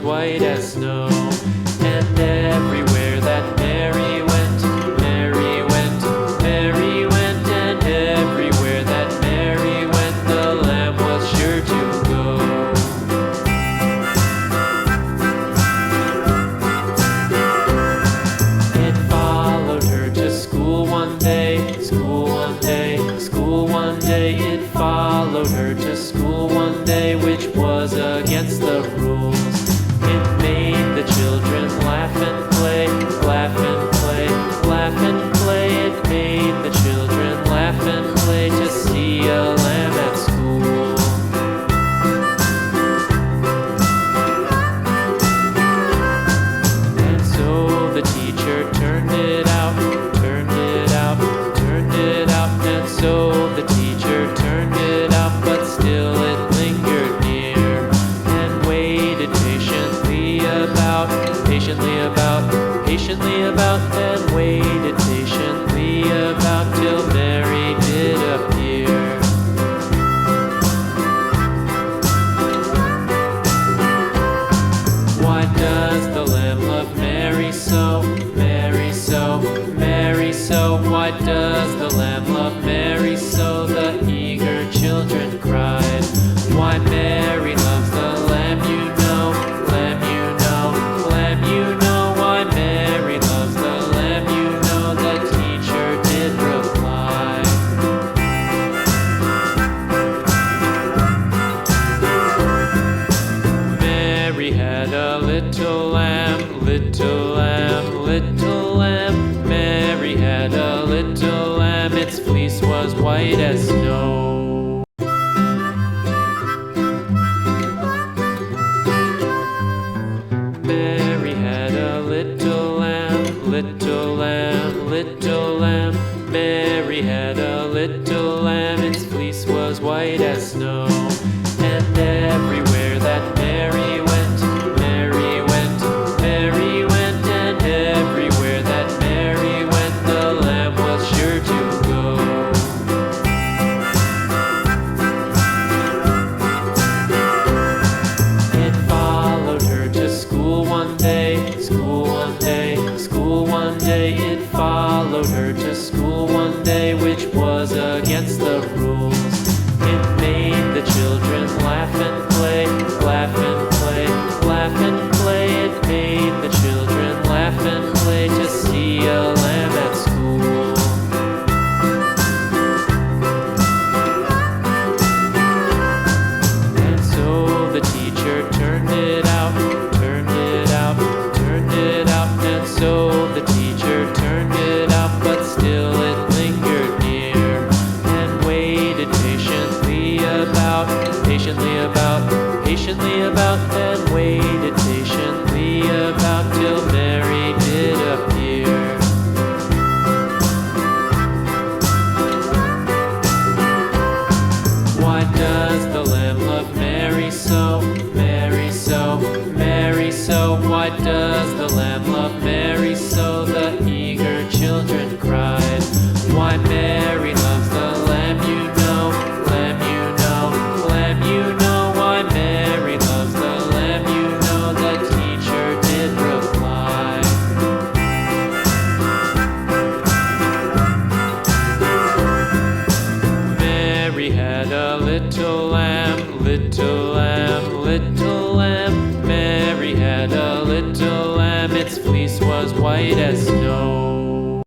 white as snow. And everywhere that Mary went, Mary went, Mary went, and everywhere that Mary went, the lamb was sure to go. It followed her to school one day, school one day, school one day. It followed her to school one day, which was against the rules. It made the children laugh and play, laugh and play, laugh and play. It made the children laugh and play to see a lamb at school. And so the teacher turned it out, turned it out, turned it out. And so the teacher turned it out, but still it lingered near and waited patiently about, patiently about, and waited patiently about till Mary did appear. Why does the lamb love Mary so, Mary so, Mary so? Why does the lamb love Mary so? The eager children cried. Why Mary loves the lamb, you know, lamb, you know, lamb, you know. Why Mary loves the lamb, you know, the teacher did reply. Mary had a little lamb, little lamb, little lamb. Mary had a little lamb, its fleece was white as snow. Mary had a little lamb, little lamb, little lamb. Mary had a little lamb, its fleece was white as snow. And everywhere that Mary went, Mary went, Mary went, and everywhere that Mary went, the lamb was sure to go. It followed her to school one day, school one day, school one day. It followed her to school one day, which was against the rules. It made the children laugh and play, laugh and play, laugh and play. It made the children laugh and play to see a lamb at school. And so the teacher turned it out, turned it out, turned it out. And so the teacher turned it out, but still it lingered near and waited patiently about, patiently about, patiently about, and waited patiently about till Mary did appear. Why does the lamb love Mary so, Mary so, Mary so? Why does the lamb love Mary so? The eager children cried. Why Mary loves the lamb, you know, lamb, you know, lamb, you know. Why Mary loves the lamb, you know, the teacher did reply. Mary had a little lamb, little lamb, little lamb. Mary had a little lamb, its fleece was white as snow.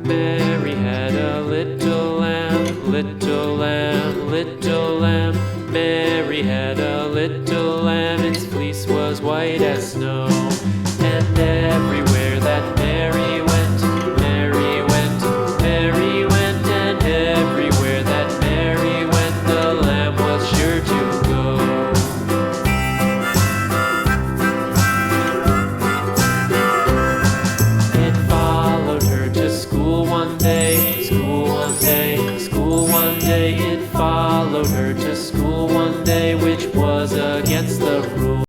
Mary had a little lamb, little lamb, little lamb. Mary had a little lamb, its fleece was white as snow. And everywhere that Mary went, Mary went, Mary went, and everywhere that Mary went, the lamb was sure to go. It followed her to school one day, school one day, school one day. It followed her to school one day, which was against the rules.